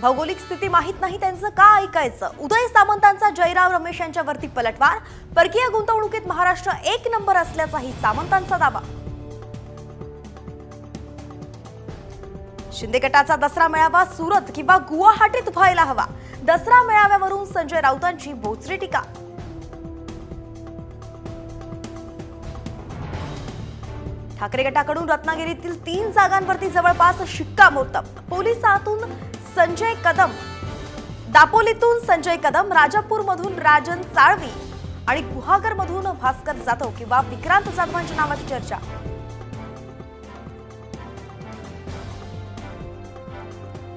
भौगोलिक स्थिती माहित नाही त्यांचं का ऐकायचं? उदय सामंतांचा जयराम रमेश यांच्यावरती पलटवार. परकीय गुंतवणुकीत महाराष्ट्र 1 नंबर असल्याचाही सामंतांचा दावा. शिंदे गटाचा दसरा मेळावा सुरत किंवा गुवाहाटीत व्हायला हवा. दसरा मेळाव्यावरून संजय राऊतांची बोचरी टीका. ठाकरे गटाकडून रत्नागिरीतील 3 जागांवरती जवळपास शिक्कामोर्तब. पोलिसातून संजय कदम, दापोलीतून संजय कदम, राजापूरमधून राजन साळवी आणि गुहागरमधून भास्कर जाधव किंवा विक्रांत जाधवांच्या नावाची चर्चा.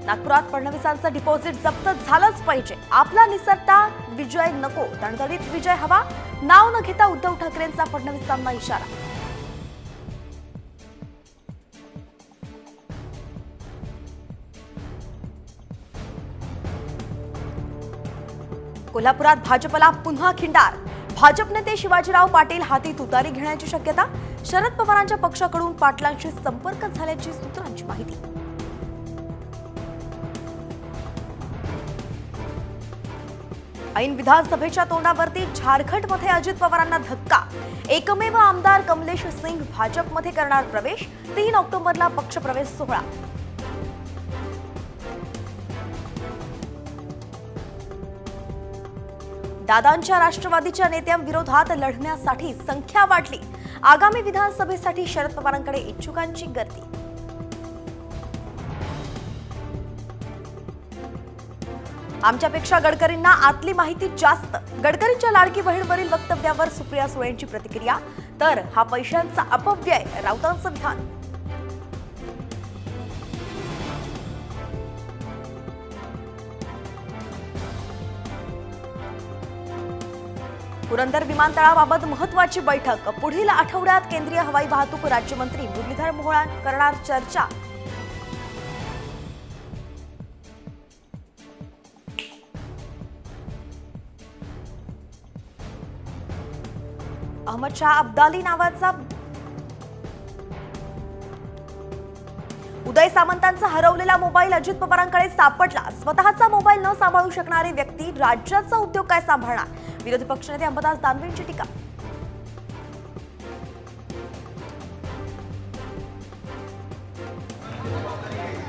नागपुरात फडणवीसांचं डिपॉझिट जप्त झालंच पाहिजे. आपला निसरता विजय नको, दणदणीत विजय हवा. नाव न घेता उद्धव ठाकरेंचा फडणवीसांना इशारा. कोल्हापुरात भाजपला पुन्हा खिंडार. भाजप नेते शिवाजीराव पाटील हाती तुतारी घेण्याची शक्यता. शरद पवारांच्या पक्षाकडून पाटलांशी संपर्क झाल्याची सूत्रांची माहिती. ऐन विधानसभेच्या तोंडावरती झारखंडमध्ये अजित पवारांना धक्का. एकमेव आमदार कमलेश सिंग भाजपमध्ये करणार प्रवेश. 3 ऑक्टोबरला पक्षप्रवेश सोहळा. दादांच्या राष्ट्रवादीच्या नेत्यांविरोधात लढण्यासाठी संख्या वाढली. आगामी विधानसभेसाठी शरद पवारांकडे इच्छुकांची गर्दी. आमच्यापेक्षा गडकरींना आतली माहिती जास्त. गडकरींच्या लाडकी बहीणवरील वक्तव्यावर सुप्रिया सुळेंची प्रतिक्रिया. तर हा पैशांचा अपव्यय, राऊतांचं विधान. पुरंदर विमानतळाबाबत महत्त्वाची बैठक. पुढील आठवड्यात केंद्रीय हवाई वाहतूक राज्यमंत्री मुरलीधर मोहोळ करणार चर्चा. अहमद शाह अब्दाली नावाचा उदय सामंतांचा हरवलेला मोबाईल अजित पवारांकडे सापडला. स्वतःचा मोबाईल न सांभाळू शकणारी व्यक्ती राज्याचा उद्योग काय सांभाळणार? विरोधी पक्षनेते अंबादास दानवेंची टीका.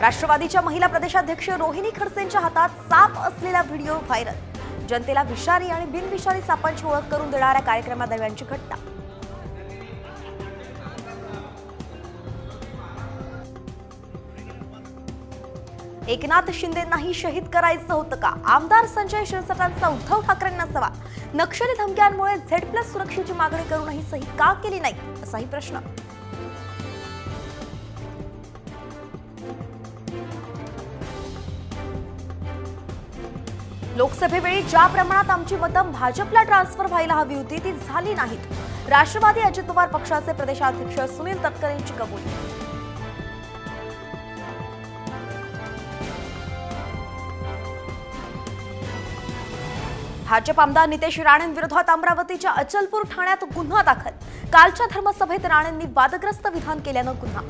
राष्ट्रवादीच्या महिला प्रदेशाध्यक्ष रोहिणी खडसेंच्या हातात साप असलेला व्हिडिओ व्हायरल. जनतेला विषारी आणि बिनविषारी सापांची ओळख करून देणाऱ्या कार्यक्रमादरम्यानची घटना. एकनाथ शिंदेंनाही शहीद करायचं होतं का? आमदार संजय शिरसाटांचा उद्धव ठाकरेंना सवाल. नक्षली धमक्यांमुळे Z+ सुरक्षेची मागणी करूनही सही का केली नाही, असाही प्रश्न. लोकसभेवेळी ज्या प्रमाणात आमची मतं भाजपला ट्रान्सफर व्हायला हवी होती ती झाली नाहीत. राष्ट्रवादी अजित पवार पक्षाचे प्रदेशाध्यक्ष सुनील तटकरेंची कबुली. भाजप आमदार नितेश राणेंविरोधात अमरावतीच्या अचलपूर ठाण्यात गुन्हा दाखल. कालच्या धर्मसभेत राणेंनी वादग्रस्त विधान केल्यानं गुन्हा.